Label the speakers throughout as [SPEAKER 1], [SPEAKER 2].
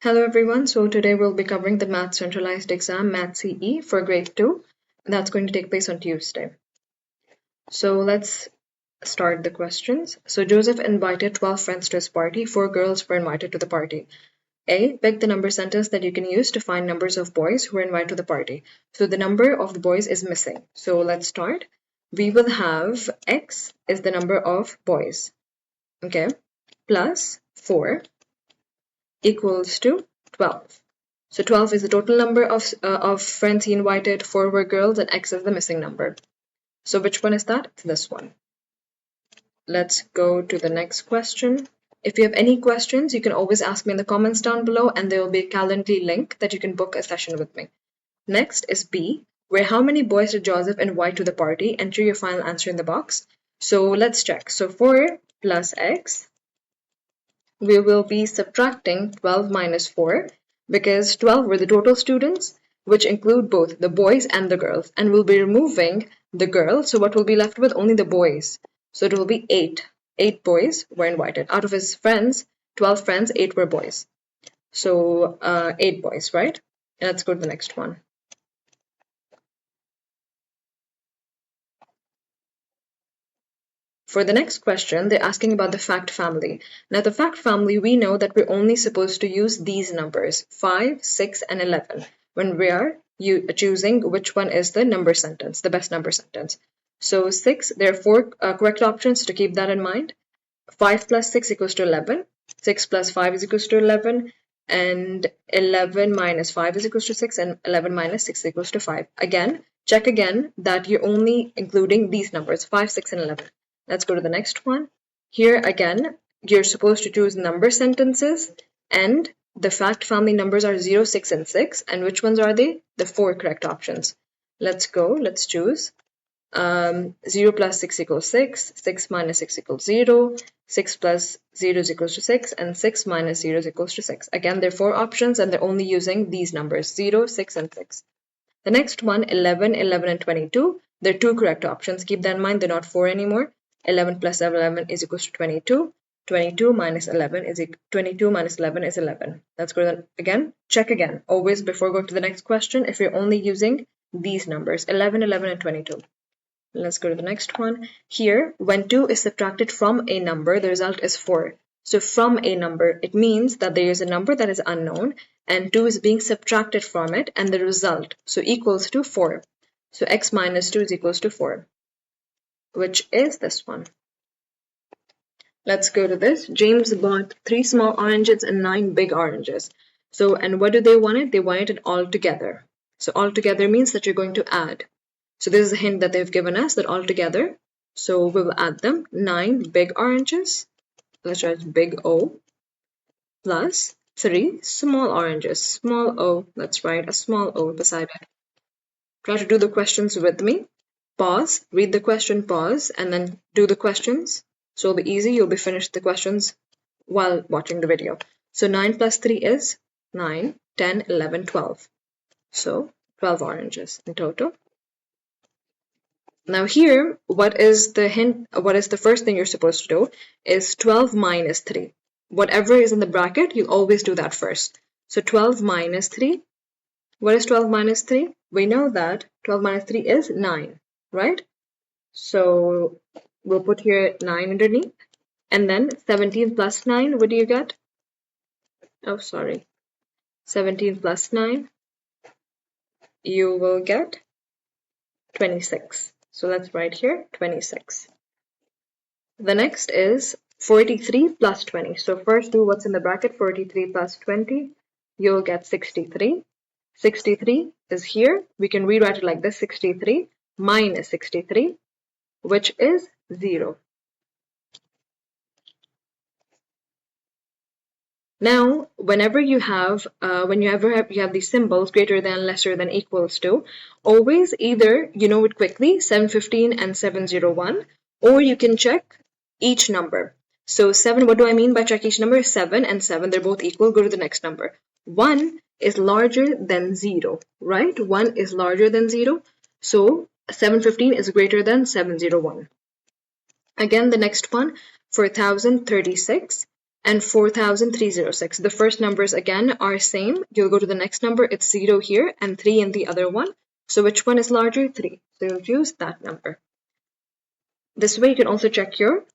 [SPEAKER 1] Hello everyone, so today we'll be covering the Math Centralized Exam, Math CE for grade 2. That's going to take place on Tuesday. So let's start the questions. So Joseph invited 12 friends to his party. 4 girls were invited to the party. A, pick the number sentence that you can use to find numbers of boys who are invited to the party. So the number of the boys is missing. So let's start. We will have X is the number of boys, okay, plus 4 equals to 12. So 12 is the total number of friends he invited, 4 were girls, and X is the missing number. So which one is that? It's this one. Let's go to the next question. If you have any questions, you can always ask me in the comments down below, and there will be a Calendly link that you can book a session with me. Next is B, where how many boys did Joseph invite to the party? Enter your final answer in the box. So let's check. So 4 plus X, we will be subtracting 12 minus 4 because 12 were the total students, which include both the boys and the girls, and we'll be removing the girls. So what will be left with? Only the boys. So it will be 8. 8 boys were invited. Out of his friends, 12 friends, 8 were boys. So 8 boys, right? And let's go to the next one. For the next question, they're asking about the fact family. Now, the fact family, we know that we're only supposed to use these numbers, 5, 6, and 11, when we are choosing which one is the number sentence, the best number sentence. So 6, there are 4 correct options to keep that in mind. 5 plus 6 equals to 11. 6 plus 5 is equals to 11. And 11 minus 5 is equals to 6. And 11 minus 6 is equals to 5. Again, check again that you're only including these numbers, 5, 6, and 11. Let's go to the next one. Here again, you're supposed to choose number sentences, and the fact family numbers are 0, 6, and 6. And which ones are they? The 4 correct options. Let's go. Let's choose. 0 plus 6 equals 6. 6 minus 6 equals 0. 6 plus 0 is equals to 6. And 6 minus 0 is equals to 6. Again, there are 4 options, and they're only using these numbers, 0, 6, and 6. The next one, 11, 11, and 22. There are 2 correct options. Keep that in mind. They're not 4 anymore. 11 plus 11 is equals to 22. 22 minus 11 is 11. Let's go again. Check again. Always before going to the next question, if you're only using these numbers, 11, 11, and 22. Let's go to the next one. Here, when 2 is subtracted from a number, the result is 4. So from a number, it means that there is a number that is unknown, and 2 is being subtracted from it, and the result, so equals to 4. So x minus 2 is equals to 4. Which is this one. Let's go to this. James bought 3 small oranges and 9 big oranges. So, and what do they want it? They want it all together. So all together means that you're going to add. So this is a hint that they've given us, that all together. So we will add them. 9 big oranges. Let's write big O. Plus 3 small oranges. Small O. Let's write a small O beside it. Try to do the questions with me. Pause, read the question, pause, and then do the questions. So it'll be easy. You'll be finished the questions while watching the video. So 9 plus 3 is 9, 10, 11, 12. So 12 oranges in total. Now here, what is the hint? What is the first thing you're supposed to do is 12 minus 3. Whatever is in the bracket, you always do that first. So 12 minus 3. What is 12 minus 3? We know that 12 minus 3 is 9. Right? So we'll put here 9 underneath. And then 17 plus 9, what do you get? Oh, sorry. 17 plus 9, you will get 26. So let's write here 26. The next is 43 plus 20. So first do what's in the bracket, 43 plus 20, you'll get 63. 63 is here. We can rewrite it like this, 63 minus 63, which is 0. Now, whenever you have these symbols greater than, lesser than, equals to, always either you know it quickly, 715 and 701, or you can check each number. So 7, what do I mean by check each number? 7 and 7, they're both equal. Go to the next number. 1 is larger than 0, right? 1 is larger than 0. So 715 is greater than 701. Again, the next one, for 1036, and 4,306. The first numbers again are same. You'll go to the next number. It's 0 here and 3 in the other one. So which one is larger? 3. So you'll choose that number. This way you can also check your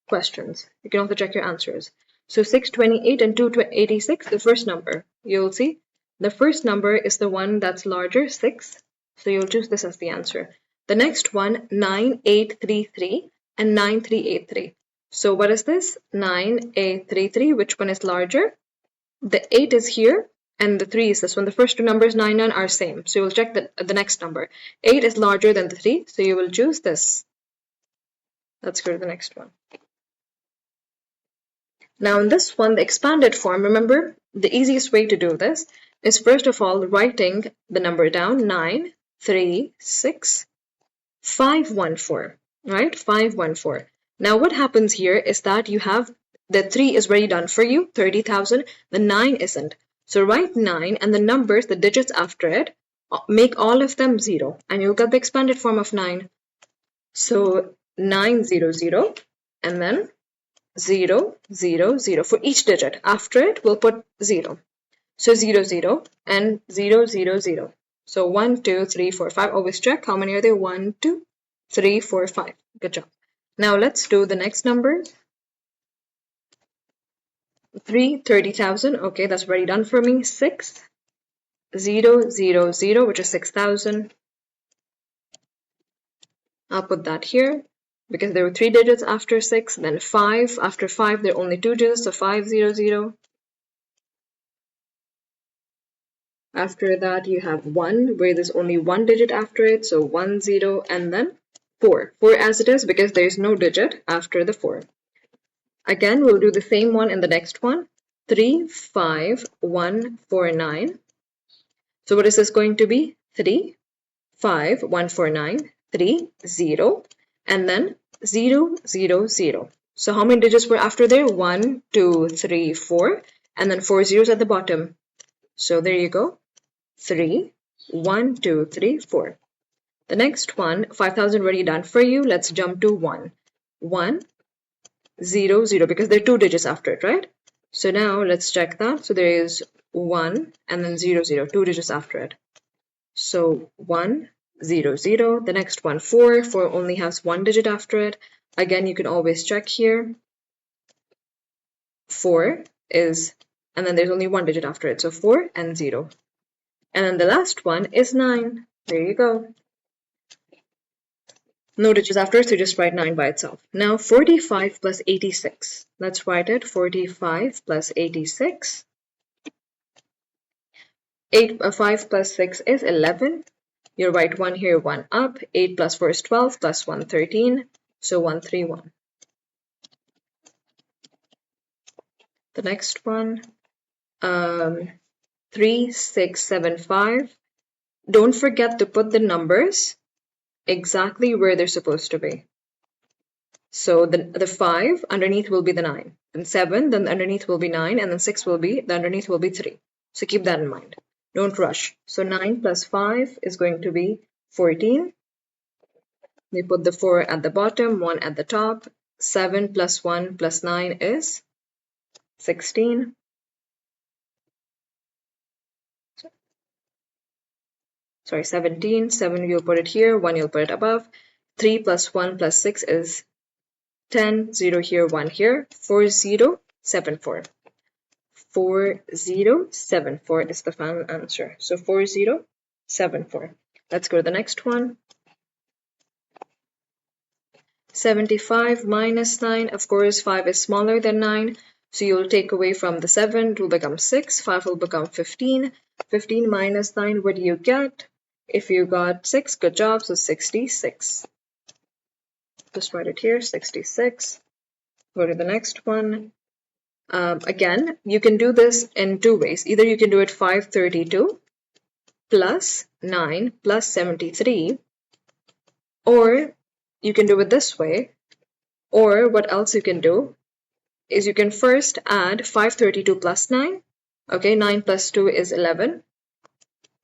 [SPEAKER 1] questions. You can also check your answers. So 628 and 286, the first number. You'll see the first number is the one that's larger, 6. So you'll choose this as the answer. The next one, 9833 and 9383. So what is this? 9833, which one is larger? The 8 is here and the 3 is this one. The first two numbers, 9 and 9, are same. So you'll check the next number. 8 is larger than the 3, so you will choose this. Let's go to the next one. Now in this one, the expanded form, remember, the easiest way to do this is first of all writing the number down, 936,514, right? 514. Now what happens here is that you have the 3 is already done for you, 30,000. The 9 isn't. So write 9 and the numbers, the digits after it, make all of them 0 and you'll get the expanded form of 9. So 900 and then 0, 0, 0 for each digit. After it, we'll put 0. So 0, 0 and 0, 0, 0. So 1, 2, 3, 4, 5. Always check how many are there. 1, 2, 3, 4, 5. Good job. Now let's do the next number. 30,000. Okay, that's already done for me. 6, 0, 0, 0, which is 6,000. I'll put that here because there were 3 digits after 6, then 5. After 5, there are only 2 digits, so 500. After that, you have 1, where there's only 1 digit after it, so 10, and then 4. 4 as it is because there is no digit after the 4. Again, we'll do the same one in the next one. 35149. So what is this going to be? 35149, 3, 0, and then 0, 0, 0. So how many digits were after there? 1, 2, 3, 4, and then 4 zeros at the bottom. So there you go. 3, 1, 2, 3, 4. The next one, 5,000 already done for you. Let's jump to 1. 1, 0, 0, because there are 2 digits after it, right? So now let's check that. So there is 1 and then 0, 0, 2 digits after it. So 1, 0, 0. The next one, 4. 4 only has 1 digit after it. Again, you can always check here. 4 is, and then there's only 1 digit after it. So 4 and 0. And then the last one is 9. There you go. No digits after it, so just write 9 by itself. Now 45 plus 86. Let's write it. 45 plus 86. 5 plus 6 is 11. You write 1 here, 1 up. 8 plus 4 is 12, plus 1, 13. So 131. The next one, 3675. Don't forget to put the numbers exactly where they're supposed to be. So the 5 underneath will be the 9. Then 7, then underneath will be 9, and then 6 will be, the underneath will be 3. So keep that in mind. Don't rush. So 9 plus 5 is going to be 14. We put the 4 at the bottom, 1 at the top. 7 plus 1 plus 9 is 16. Sorry, 17. 7 you'll put it here, 1 you'll put it above. 3 plus 1 plus 6 is 10. 0 here, 1 here. 4074. 4074 is the final answer. So 4074. Let's go to the next one. 75 minus 9. Of course, 5 is smaller than 9. So you'll take away from the 7, it will become 6. 5 will become 15. 15 minus 9, what do you get? If you got 6, good job. So 66. Just write it here, 66. Go to the next one. Again, you can do this in 2 ways. Either you can do it 532 plus 9 plus 73, or you can do it this way. Or what else you can do is you can first add 532 plus 9. Okay, 9 plus 2 is 11.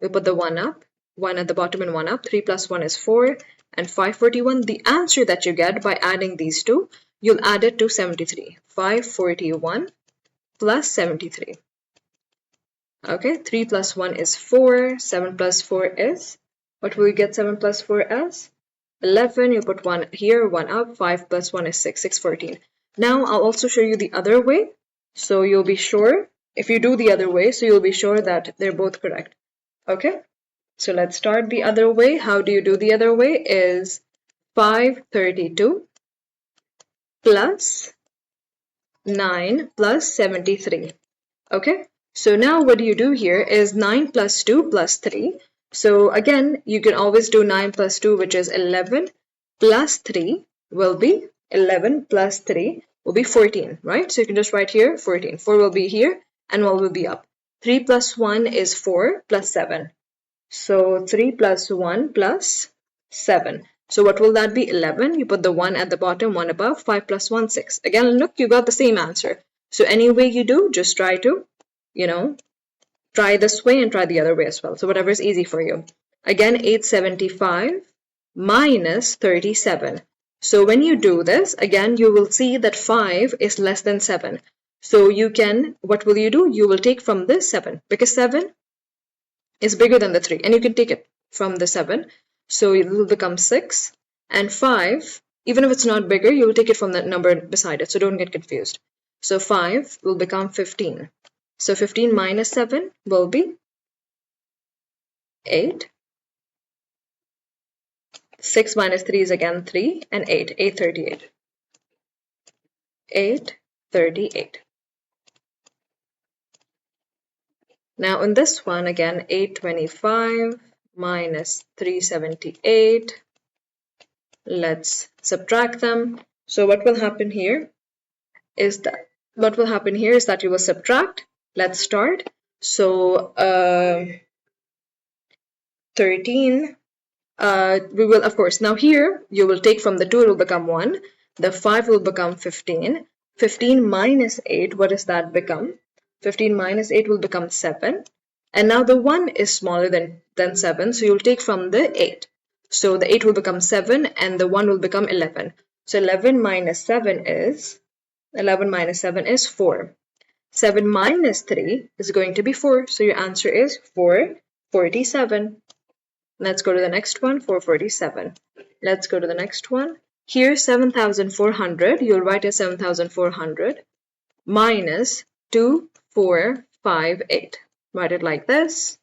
[SPEAKER 1] We put the 1 up, 1 at the bottom and 1 up. 3 plus 1 is 4. And 541, the answer that you get by adding these two, you'll add it to 73. 541 plus 73. Okay, 3 plus 1 is 4, 7 plus 4 is, what will you get 7 plus 4 as? 11, you put 1 here, 1 up, 5 plus 1 is 6, 6, 14. Now I'll also show you the other way, so you'll be sure, if you do the other way, so you'll be sure that they're both correct. Okay, so let's start the other way. How do you do the other way? Is 532 plus 9 plus 73. Okay, so now what you do here is 9 plus 2 plus 3. So again, you can always do 9 plus 2, which is 11, plus 3 will be 11 plus 3 will be 14, right? So you can just write here 14. 4 will be here and 1 will be up. 3 plus 1 is 4 plus 7. So 3 plus 1 plus 7. So what will that be? 11. You put the 1 at the bottom, 1 above. 5 plus 1, 6. Again, look, you got the same answer. So any way you do, just try to, try this way and try the other way as well. So whatever is easy for you. Again, 875 minus 37. So when you do this, again, you will see that 5 is less than 7. So you can, what will you do? You will take from this 7, because 7 is bigger than the 3, and you can take it from the 7. So it will become 6, and 5, even if it's not bigger, you will take it from the number beside it, so don't get confused. So 5 will become 15. So 15 minus 7 will be 8. 6 minus 3 is again 3, and 8, 838. 838. Now in this one, again, 825 minus 378. Let's subtract them. So what will happen here is that you will subtract. Let's start. So 13. We will, of course, now here you will take from the 2, it will become 1. The 5 will become 15. 15 minus 8, what does that become? 15 minus 8 will become 7. And now the 1 is smaller than 7, so you'll take from the 8. So the 8 will become 7 and the 1 will become 11. So 11 minus 7 is 4. 7 minus 3 is going to be 4. So your answer is 447. Let's go to the next one, 447. Let's go to the next one. Here, 7,400. You'll write as 7,400 minus 2458. Write it like this.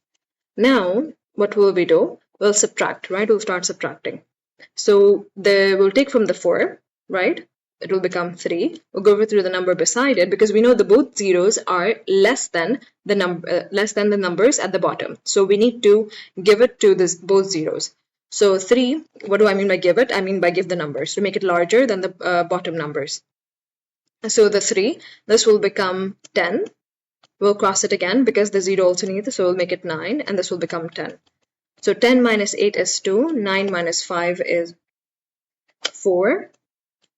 [SPEAKER 1] Now, what will we do? We'll subtract, right? We'll start subtracting. So we'll take from the 4, right? It will become 3. We'll go through the number beside it because we know the both zeros are less than the numbers at the bottom. So we need to give it to both zeros. So 3, what do I mean by give it? I mean by give the numbers to make it larger than the bottom numbers. So the 3, this will become 10. We'll cross it again because the 0 also needs, so we'll make it 9, and this will become 10. So 10 minus 8 is 2, 9 minus 5 is 4,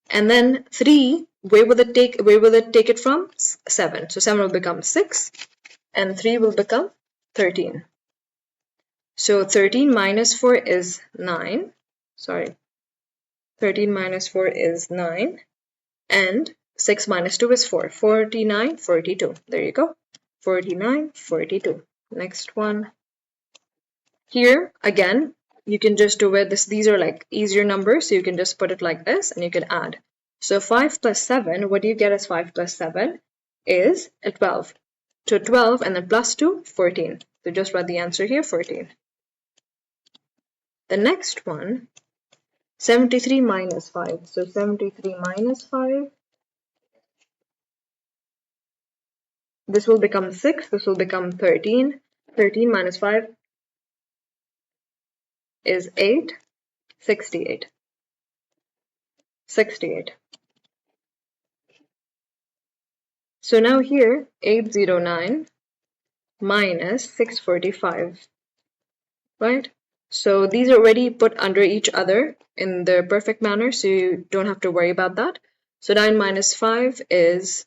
[SPEAKER 1] and then 3, where will it take it from? 7. So 7 will become 6, and 3 will become 13. So 13 minus 4 is 9. 13 minus 4 is 9, and 6 minus 2 is 4. 49, 42. There you go. 49, 42. Next one. Here, again, you can just do it. These are like easier numbers, so you can just put it like this, and you can add. So 5 plus 7, what do you get as 5 plus 7? Is 12. So 12 and then plus 2, 14. So just write the answer here, 14. The next one, 73 minus 5. So 73 minus 5. This will become 6. This will become 13. 13 minus 5 is 8. 68. 68. So now here, 809 minus 645, right? So these are already put under each other in the perfect manner, so you don't have to worry about that. So 9 minus 5 is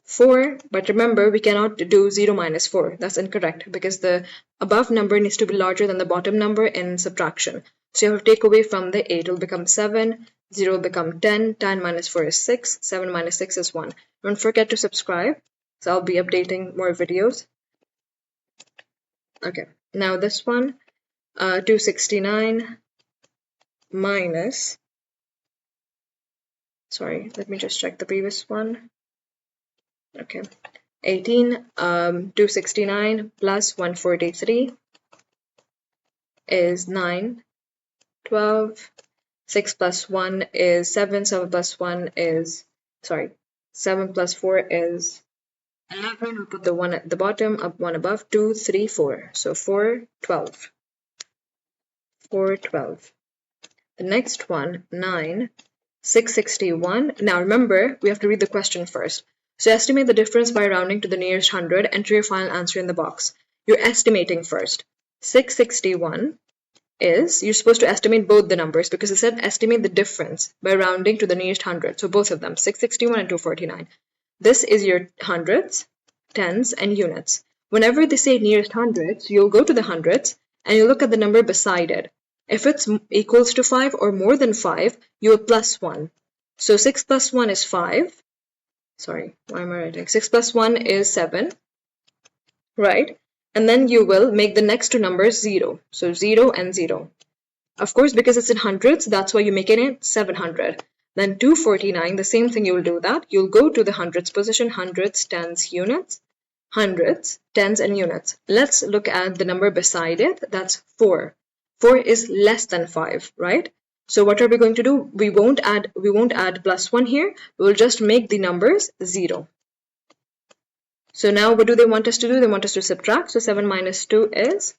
[SPEAKER 1] 4, but remember, we cannot do 0 minus 4. That's incorrect because the above number needs to be larger than the bottom number in subtraction. So you have to take away from the 8, it will become 7, 0 will become 10, 10 minus 4 is 6, 7 minus 6 is 1. Don't forget to subscribe So I'll be updating more videos. Okay, now this one, 269 minus, sorry, let me just check the previous one. Okay, 18, 269 plus 143 is 9, 12, 6 plus 1 is 7, 7 plus 1 is, sorry, 7 plus 4 is 11. We put the 1 at the bottom, up 1 above, 2, 3, 4. So 4, 12. 4, 12. The next one, 9, 661. Now remember, we have to read the question first. So estimate the difference by rounding to the nearest hundred. Enter your final answer in the box. You're estimating first. 661 is, you're supposed to estimate both the numbers because it said estimate the difference by rounding to the nearest hundred. So both of them, 661 and 249. This is your hundreds, tens, and units. Whenever they say nearest hundreds, you'll go to the hundreds and you look at the number beside it. If it's equals to 5 or more than 5, you will plus 1. So 6 plus 1 is 5. Sorry, why am I writing? 6 plus 1 is 7, right? And then you will make the next two numbers 0. So 0 and 0. Of course, because it's in hundreds, that's why you're making it 700. Then 249, the same thing, you will do that. You'll go to the hundreds position, hundreds, tens, units, hundreds, tens, and units. Let's look at the number beside it. That's 4. 4 is less than 5, right? So what are we going to do? We won't add plus 1 here. We'll just make the numbers 0. So now what do they want us to do? They want us to subtract. So 7 minus 2 is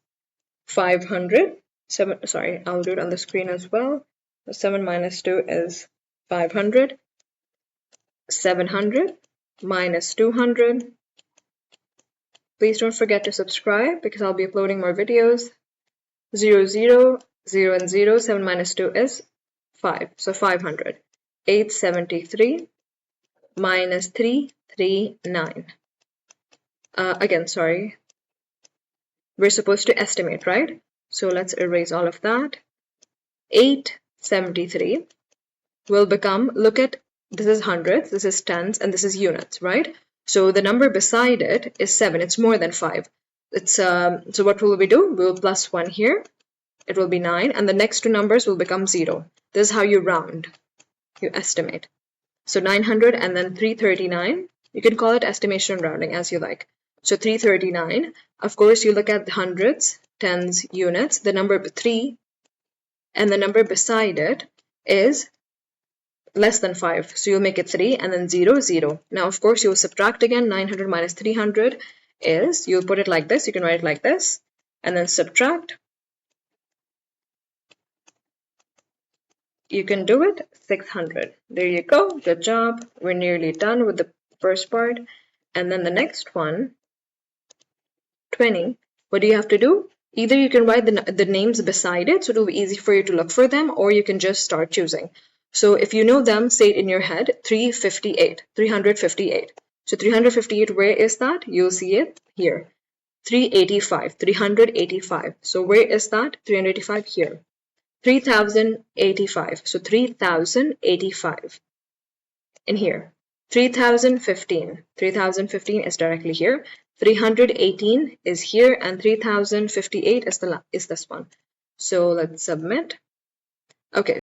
[SPEAKER 1] 500. 7, sorry, I'll do it on the screen as well. 7 minus 2 is 500. 700 minus 200. Please don't forget to subscribe because I'll be uploading more videos. 0, 0, 0 and 0. 7 minus 2 is 5. So 500. 873 minus 339. Again, sorry. We're supposed to estimate, right? So let's erase all of that. 873 will become, look at, this is hundreds, this is tens, and this is units, right? So the number beside it is 7. It's more than 5. It's so what will we do? We'll plus 1 here. It will be 9, and the next two numbers will become 0. This is how you round. You estimate. So 900 and then 339. You can call it estimation rounding as you like. So 339. Of course, you look at the hundreds, tens, units. The number 3 and the number beside it is less than 5. So you'll make it 3 and then 0, 0. Now, of course, you'll subtract again. 900 minus 300 is, you'll put it like this. You can write it like this and then subtract. You can do it, 600. There you go. Good job. We're nearly done with the first part. And then the next one, 20. What do you have to do? Either you can write the names beside it, so it'll be easy for you to look for them, or you can just start choosing. So if you know them, say it in your head, 358, 358. So 358, where is that? You'll see it here. 385, 385. So where is that? 385 here. 3085. So 3085 in here. 3015. 3015 is directly here. 318 is here, and 3058 is this one. So let's submit. Okay.